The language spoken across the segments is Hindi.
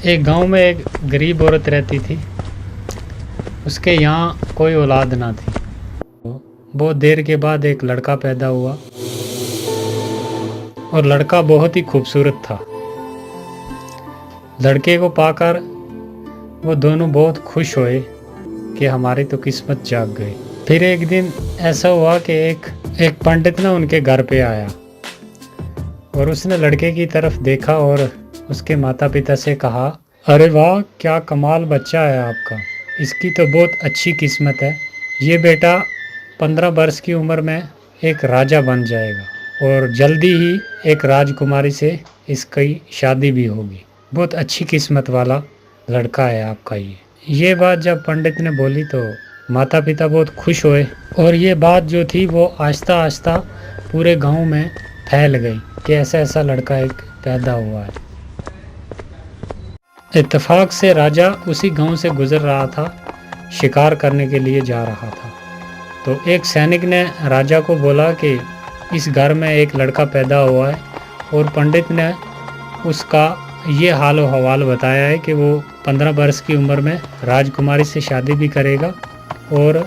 एक गांव में एक गरीब औरत रहती थी। उसके यहाँ कोई औलाद ना थी। बहुत देर के बाद एक लड़का पैदा हुआ और लड़का बहुत ही खूबसूरत था। लड़के को पाकर वो दोनों बहुत खुश हुए कि हमारी तो किस्मत जाग गई। फिर एक दिन ऐसा हुआ कि एक पंडित ना उनके घर पे आया और उसने लड़के की तरफ देखा और उसके माता पिता से कहा, अरे वाह, क्या कमाल बच्चा है आपका, इसकी तो बहुत अच्छी किस्मत है। ये बेटा 15 वर्ष की उम्र में एक राजा बन जाएगा और जल्दी ही एक राजकुमारी से इसकी शादी भी होगी। बहुत अच्छी किस्मत वाला लड़का है आपका ये बात जब पंडित ने बोली तो माता पिता बहुत खुश हुए और ये बात जो थी वो आहिस्ता आहिस्ता पूरे गांव में फैल गई कि ऐसा ऐसा लड़का एक पैदा हुआ है। इत्तेफाक से राजा उसी गांव से गुजर रहा था, शिकार करने के लिए जा रहा था। तो एक सैनिक ने राजा को बोला कि इस घर में एक लड़का पैदा हुआ है और पंडित ने उसका ये हाल व हवाल बताया है कि वो 15 वर्ष की उम्र में राजकुमारी से शादी भी करेगा और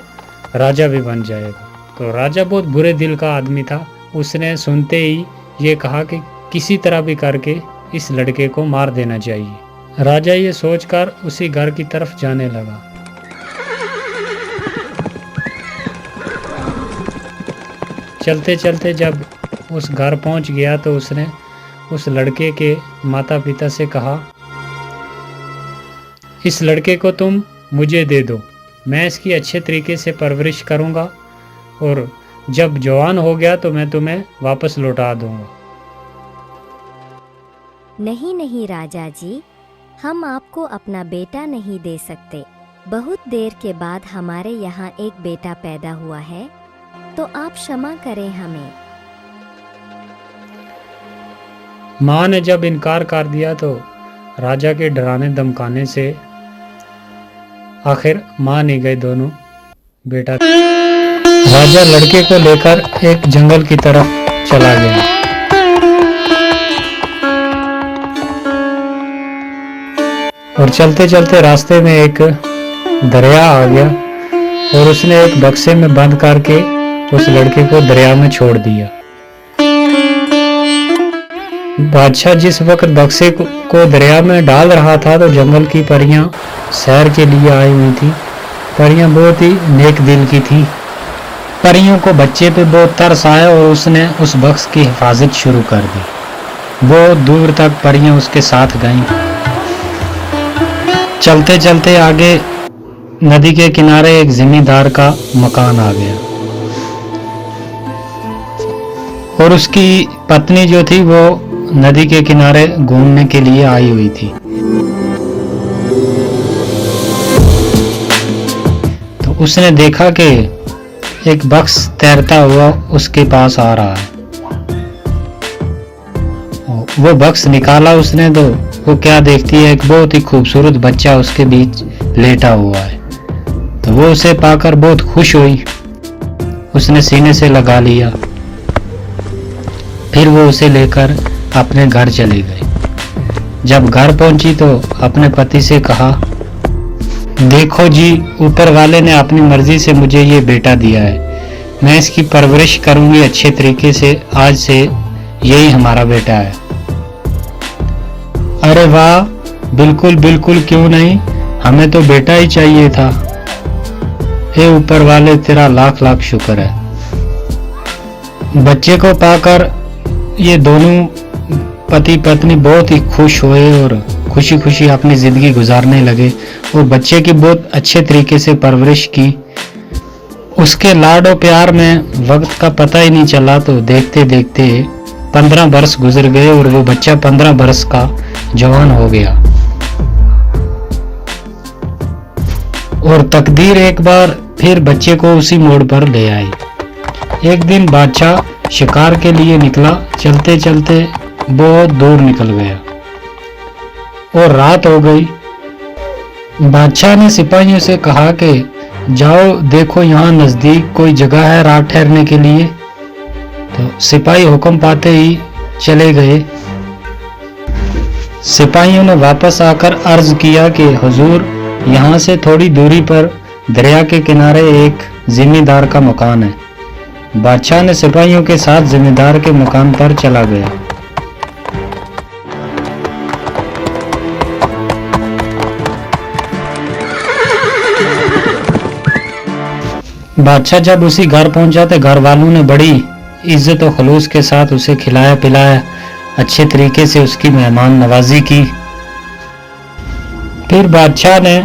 राजा भी बन जाएगा। तो राजा बहुत बुरे दिल का आदमी था। उसने सुनते ही ये कहा कि किसी तरह भी करके इस लड़के को मार देना चाहिए। राजा ये सोचकर उसी घर की तरफ जाने लगा। चलते चलते जब उस घर पहुंच गया तो उसने उस लड़के के माता पिता से कहा, इस लड़के को तुम मुझे दे दो, मैं इसकी अच्छे तरीके से परवरिश करूंगा और जब जवान हो गया तो मैं तुम्हें वापस लौटा दूंगा। नहीं नहीं राजा जी, हम आपको अपना बेटा नहीं दे सकते। बहुत देर के बाद हमारे यहाँ एक बेटा पैदा हुआ है, तो आप क्षमा करें हमें। माँ ने जब इनकार कर दिया तो राजा के डराने धमकाने से आखिर मान ही गए दोनों बेटा। राजा लड़के को लेकर एक जंगल की तरफ चला गया। और चलते चलते रास्ते में एक दरिया आ गया और उसने एक बक्से में बंद करके उस लड़के को दरिया में छोड़ दिया। बादशाह जिस वक्त बक्से को दरिया में डाल रहा था तो जंगल की परियां सैर के लिए आई हुई थी। परियां बहुत ही नेक दिल की थी। परियों को बच्चे पे बहुत तरस आया और उसने उस बक्स की हिफाजत शुरू कर दी। बहुत दूर तक परियां उसके साथ गईं। चलते चलते आगे नदी के किनारे एक जमींदार का मकान आ गया और उसकी पत्नी जो थी वो नदी के किनारे घूमने के लिए आई हुई थी। तो उसने देखा कि एक बक्स तैरता हुआ उसके पास आ रहा है। वो बक्स निकाला उसने तो वो क्या देखती है, एक बहुत ही खूबसूरत बच्चा उसके बीच लेटा हुआ है। तो वो उसे पाकर बहुत खुश हुई, उसने सीने से लगा लिया। फिर वो उसे लेकर अपने घर चली गई। जब घर पहुंची तो अपने पति से कहा, देखो जी, ऊपर वाले ने अपनी मर्जी से मुझे ये बेटा दिया है, मैं इसकी परवरिश करूंगी अच्छे तरीके से, आज से यही हमारा बेटा है। अरे वाह, बिल्कुल बिल्कुल, क्यों नहीं, हमें तो बेटा ही चाहिए था। हे ऊपर वाले, तेरा लाख लाख शुक्र है। बच्चे को पाकर ये दोनों पति पत्नी बहुत ही खुश हुए और खुशी खुशी अपनी जिंदगी गुजारने लगे और बच्चे की बहुत अच्छे तरीके से परवरिश की। उसके लाडो प्यार में वक्त का पता ही नहीं चला। तो देखते देखते 15 वर्ष गुजर गए और वो बच्चा 15 वर्ष का जवान हो गया। और तकदीर एक बार फिर बच्चे को उसी मोड़ पर ले आई। एक दिन बादशाह शिकार के लिए निकला। चलते चलते बहुत दूर निकल गया और रात हो गई। बादशाह ने सिपाहियों से कहा कि जाओ देखो, यहाँ नजदीक कोई जगह है रात ठहरने के लिए। तो सिपाही हुक्म पाते ही चले गए। सिपाहियों ने वापस आकर अर्ज किया कि हुजूर, यहाँ से थोड़ी दूरी पर दरिया के किनारे एक जिमींदार का मकान है। बादशाह ने सिपाहियों के साथ जिमींदार के मकान पर चला गया। बादशाह जब उसी घर पहुंचा तो घर वालों ने बड़ी इज्जत और खलूस के साथ उसे खिलाया पिलाया, अच्छे तरीके से उसकी मेहमान नवाजी की। फिर बादशाह ने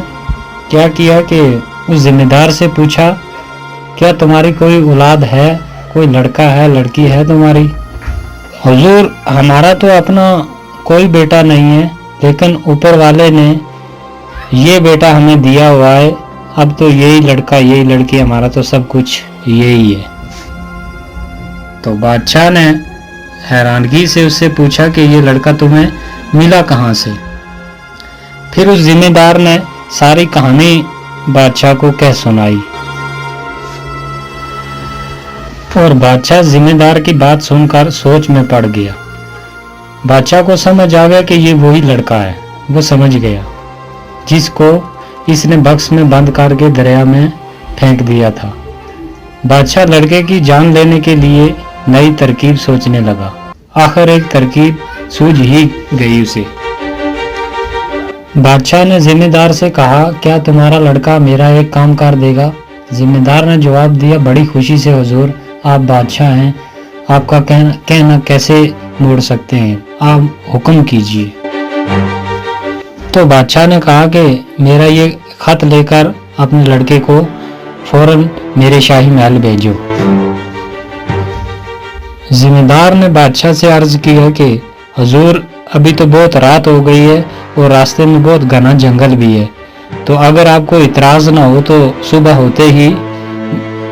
क्या किया कि उस जिम्मेदार से पूछा, क्या तुम्हारी कोई औलाद है, कोई लड़का है, लड़की है तुम्हारी? हुजूर, हमारा तो अपना कोई बेटा नहीं है, लेकिन ऊपर वाले ने ये बेटा हमें दिया हुआ है, अब तो यही लड़का यही लड़की, हमारा तो सब कुछ यही है। तो बादशाह ने हैरानगी से उससे पूछा कि ये लड़का तुम्हें मिला कहाँ से? फिर उस जिम्मेदार ने सारी कहानी बादशाह को कह सुनाई और बादशाह जिम्मेदार की बात सुनकर सोच में पड़ गया। बादशाह को समझ आ गया कि ये वही लड़का है। वो समझ गया जिसको इसने बक्स में बंद करके दरिया में फेंक दिया था। बादशाह लड़के की जान लेने के लिए नई तरकीब सोचने लगा। आखिर एक तरकीब सूझ ही गई उसे। बादशाह ने जिम्मेदार से कहा, क्या तुम्हारा लड़का मेरा एक काम कर देगा? जिम्मेदार ने जवाब दिया, बड़ी खुशी से हुजूर, आप बादशाह हैं, आपका कहना कैसे मोड़ सकते हैं, आप हुक्म कीजिए। तो बादशाह ने कहा कि मेरा ये खत लेकर अपने लड़के को फौरन मेरे शाही महल भेजो। जिम्मेदार ने बादशाह से अर्ज किया कि हुजूर, अभी तो बहुत रात हो गई है और रास्ते में बहुत घना जंगल भी है, तो अगर आपको इतराज ना हो तो सुबह होते ही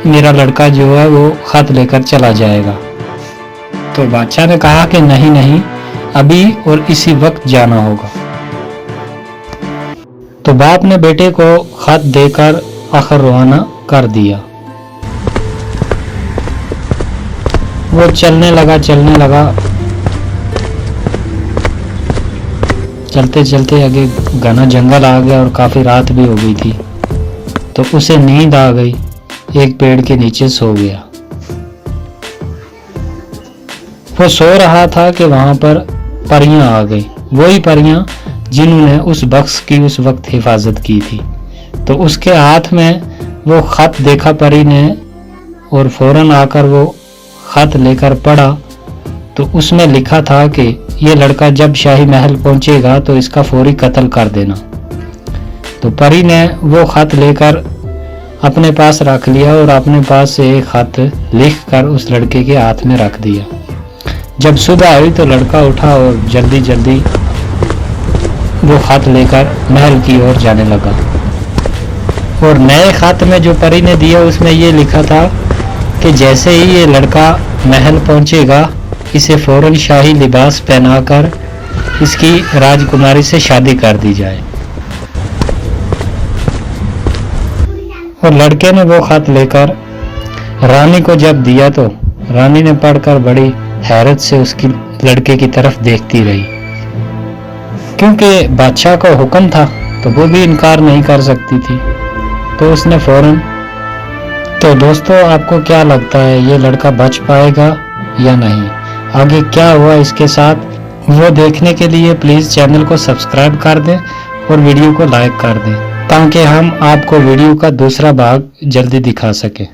मेरा लड़का जो है वो खत लेकर चला जाएगा। तो बादशाह ने कहा कि नहीं, अभी और इसी वक्त जाना होगा। तो बाप ने बेटे को खत देकर आखिर रवाना कर दिया। वो चलने लगा। चलते चलते आगे घना जंगल आ गया और काफी रात भी हो गई थी। तो उसे नींद आ गई, एक पेड़ के नीचे सो गया। वो सो रहा था कि वहां पर परियां आ गई, वही परियां जिन्होंने उस बक्स की उस वक्त हिफाजत की थी। तो उसके हाथ में वो खत देखा परी ने और फौरन आकर वो खत लेकर पढ़ा। तो उसमें लिखा था कि ये लड़का जब शाही महल पहुंचेगा तो इसका फौरी कत्ल कर देना। तो परी ने वो खत लेकर अपने पास रख लिया और अपने पास से एक खत लिखकर उस लड़के के हाथ में रख दिया। जब सुबह हुई तो लड़का उठा और जल्दी वो खत लेकर महल की ओर जाने लगा। और नए खत में जो परी ने दिया उसमें ये लिखा था कि जैसे ही ये लड़का महल पहुंचेगा, इसे फौरन शाही लिबास पहनाकर इसकी राजकुमारी से शादी कर दी जाए। और लड़के ने वो खत लेकर रानी को जब दिया तो रानी ने पढ़कर बड़ी हैरत से उसकी लड़के की तरफ देखती रही, क्योंकि बादशाह का हुक्म था तो वो भी इनकार नहीं कर सकती थी। तो उसने फौरन। तो दोस्तों, आपको क्या लगता है ये लड़का बच पाएगा या नहीं? आगे क्या हुआ इसके साथ, वो देखने के लिए प्लीज चैनल को सब्सक्राइब कर दें और वीडियो को लाइक कर दें, ताकि हम आपको वीडियो का दूसरा भाग जल्दी दिखा सकें।